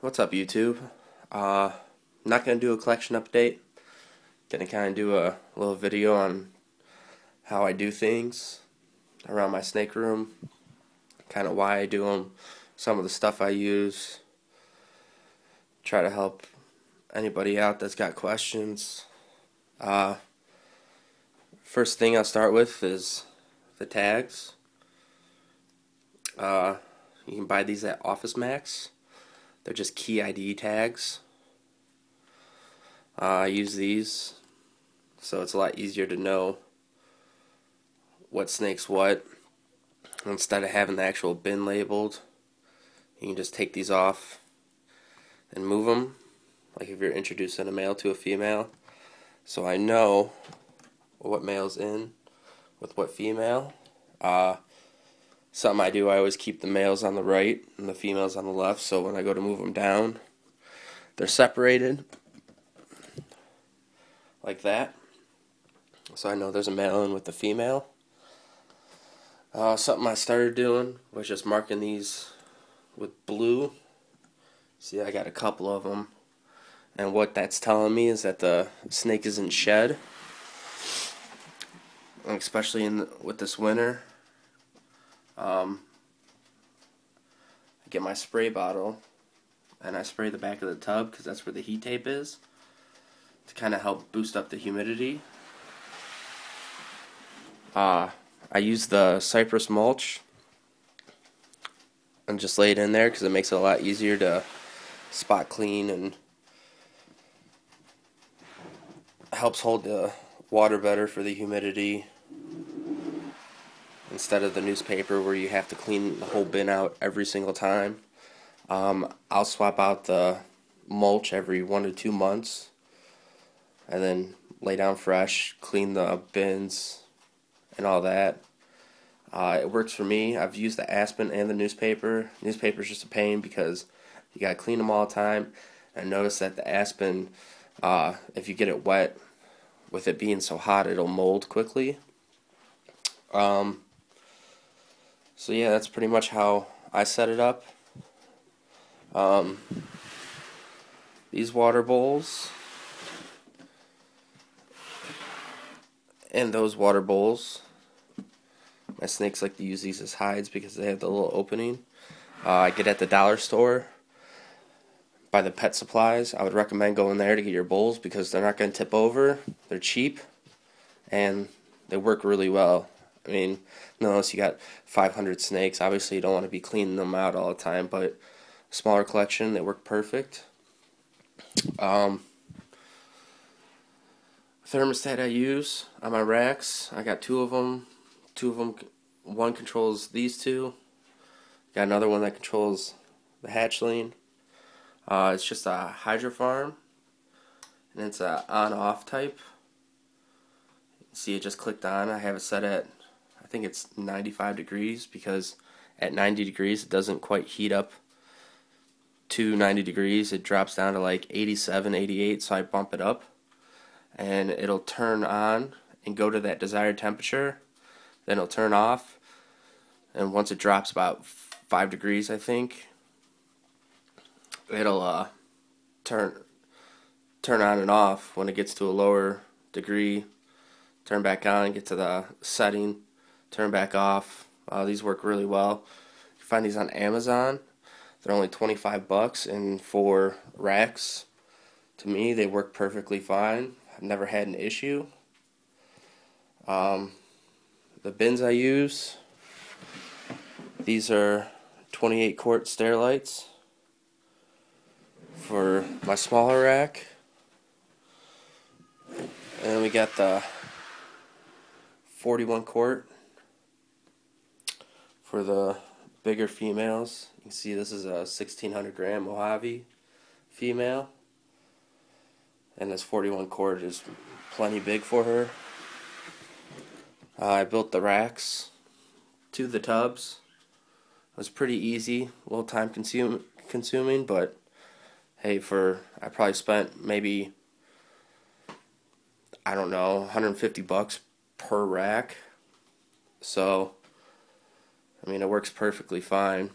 What's up, YouTube? Not gonna do a collection update. Gonna kind of do a little video on how I do things around my snake room, kind of why I do them, some of the stuff I use. Try to help anybody out that's got questions. First thing I'll start with is the tags. You can buy these at Office Max. They're just key ID tags. I use these so it's a lot easier to know what snake's what. Instead of having the actual bin labeled, you can just take these off and move them, like if you're introducing a male to a female. So I know what male's in with what female. Something I do, I always keep the males on the right and the females on the left, so when I go to move them down, they're separated like that. So I know there's a male in with the female. Something I started doing was just marking these with blue. See, I got a couple of them, and what that's telling me is that the snake isn't shed, especially with this winter. I get my spray bottle and I spray the back of the tub because that's where the heat tape is, to kind of help boost up the humidity. I use the cypress mulch and just lay it in there because it makes it a lot easier to spot clean and helps hold the water better for the humidity, instead of the newspaper where you have to clean the whole bin out every single time. I'll swap out the mulch every 1 to 2 months and then lay down fresh, clean the bins and all that. It works for me. I've used the Aspen and the newspaper. Newspaper's just a pain because you gotta clean them all the time. And notice that the Aspen, if you get it wet, with it being so hot, it'll mold quickly. So yeah, that's pretty much how I set it up. These water bowls and those water bowls, my snakes like to use these as hides because they have the little opening. I get at the dollar store by the pet supplies. I would recommend going there to get your bowls because they're not going to tip over, they're cheap, and they work really well. I mean, unless you got 500 snakes, obviously you don't want to be cleaning them out all the time, but smaller collection, they work perfect. Thermostat I use on my racks, I got two of them. One controls these two. Got another one that controls the hatchling. It's just a Hydrofarm, and it's a on-off type. See, it just clicked on. I have it set at, I think it's 95 degrees, because at 90 degrees it doesn't quite heat up to 90 degrees. It drops down to like 87, 88, so I bump it up and it'll turn on and go to that desired temperature. Then it'll turn off, and once it drops about 5 degrees, I think, it'll turn on and off. When it gets to a lower degree, turn back on, get to the setting, turn back off. These work really well. You can find these on Amazon. They're only $25, and for racks, to me, they work perfectly fine. I've never had an issue. The bins I use, these are 28 quart Sterilite for my smaller rack. And then we got the 41 quart for the bigger females. You can see this is a 1600 gram Mojave female, and this 41 quart is plenty big for her. I built the racks to the tubs. It was pretty easy, a little time consuming, but hey, I probably spent maybe, I don't know, $150 per rack. So, I mean, it works perfectly fine.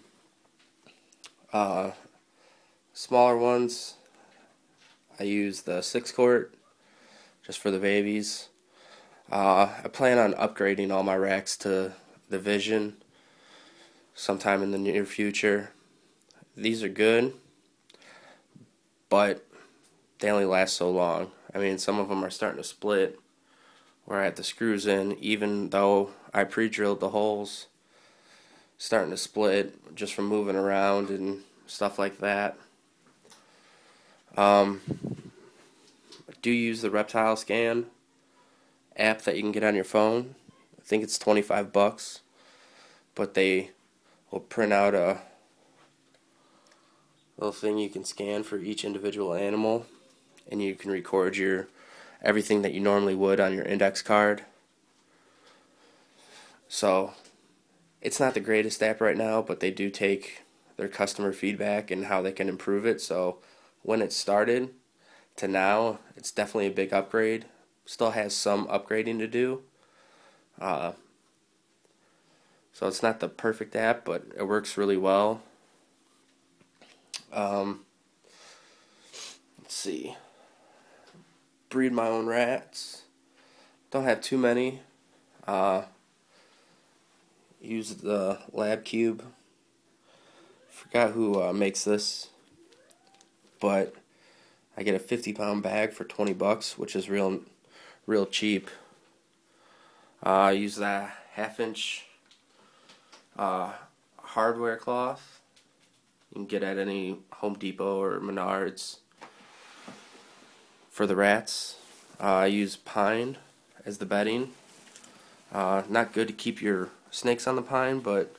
Smaller ones, I use the 6-quart just for the babies. I plan on upgrading all my racks to the Vision sometime in the near future. These are good, but they only last so long. I mean, some of them are starting to split where I have the screws in, even though I pre-drilled the holes, starting to split just from moving around and stuff like that. I do use the Reptile Scan app that you can get on your phone. I think it's $25, but they will print out a little thing you can scan for each individual animal, and you can record everything that you normally would on your index card. So it's not the greatest app right now, but they do take their customer feedback and how they can improve it. So when it started to now, it's definitely a big upgrade. Still has some upgrading to do. So it's not the perfect app, but it works really well. Let's see. Breed my own rats. Don't have too many. Use the Lab Cube. Forgot who makes this, but I get a 50-pound bag for $20, which is real cheap. I use that 1/2-inch hardware cloth you can get at any Home Depot or Menards for the rats. I use pine as the bedding. Not good to keep your snakes on the pine, but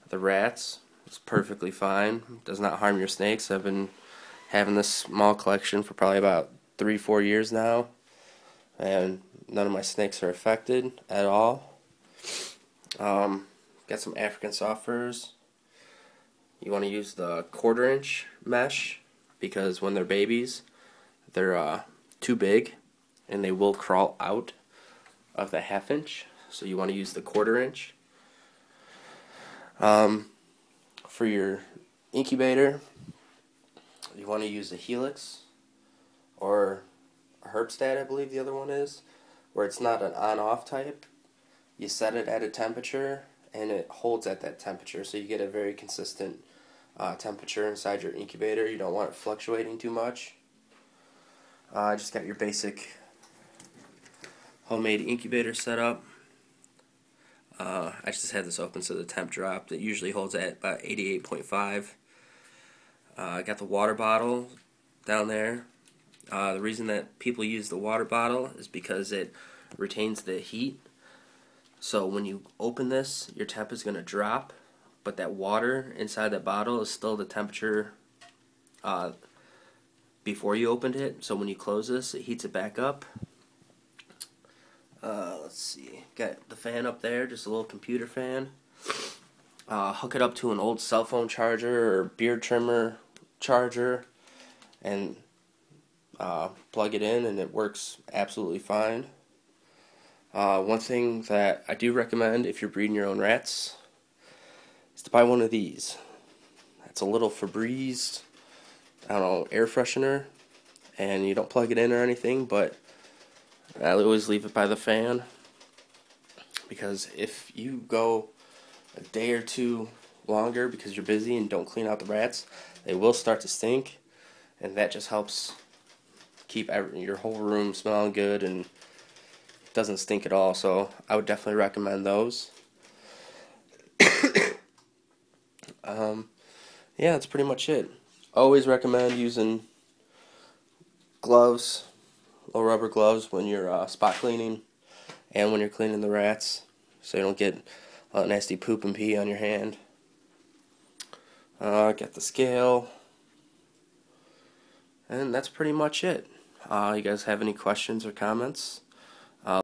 the rats is perfectly fine. Does not harm your snakes. I've been having this small collection for probably about 3-4 years now, and none of my snakes are affected at all. Got some African soft furs. You want to use the 1/4-inch mesh because when they're babies, they're too big and they will crawl out of the 1/2-inch. So you want to use the 1/4-inch. For your incubator, you want to use a Helix or a Herbstat, I believe the other one is, where it's not an on-off type. You set it at a temperature and it holds at that temperature, so you get a very consistent temperature inside your incubator. You don't want it fluctuating too much. I just got your basic homemade incubator set up. I just had this open so the temp dropped. It usually holds at about 88.5. I got the water bottle down there. The reason that people use the water bottle is because it retains the heat. So when you open this, your temp is going to drop, but that water inside that bottle is still the temperature before you opened it. So when you close this, it heats it back up. Let's see, got the fan up there, just a little computer fan. Hook it up to an old cell phone charger or beard trimmer charger and plug it in, and it works absolutely fine. One thing that I do recommend if you're breeding your own rats is to buy one of these. It's a little Febreze, I don't know, air freshener, and you don't plug it in or anything, but I always leave it by the fan, because if you go a day or two longer because you're busy and don't clean out the rats, they will start to stink, and that just helps keep your whole room smelling good and doesn't stink at all. So I would definitely recommend those. Yeah, that's pretty much it. Always recommend using gloves, little rubber gloves when you're spot cleaning and when you're cleaning the rats, so you don't get nasty poop and pee on your hand. Got the scale, and that's pretty much it. You guys have any questions or comments?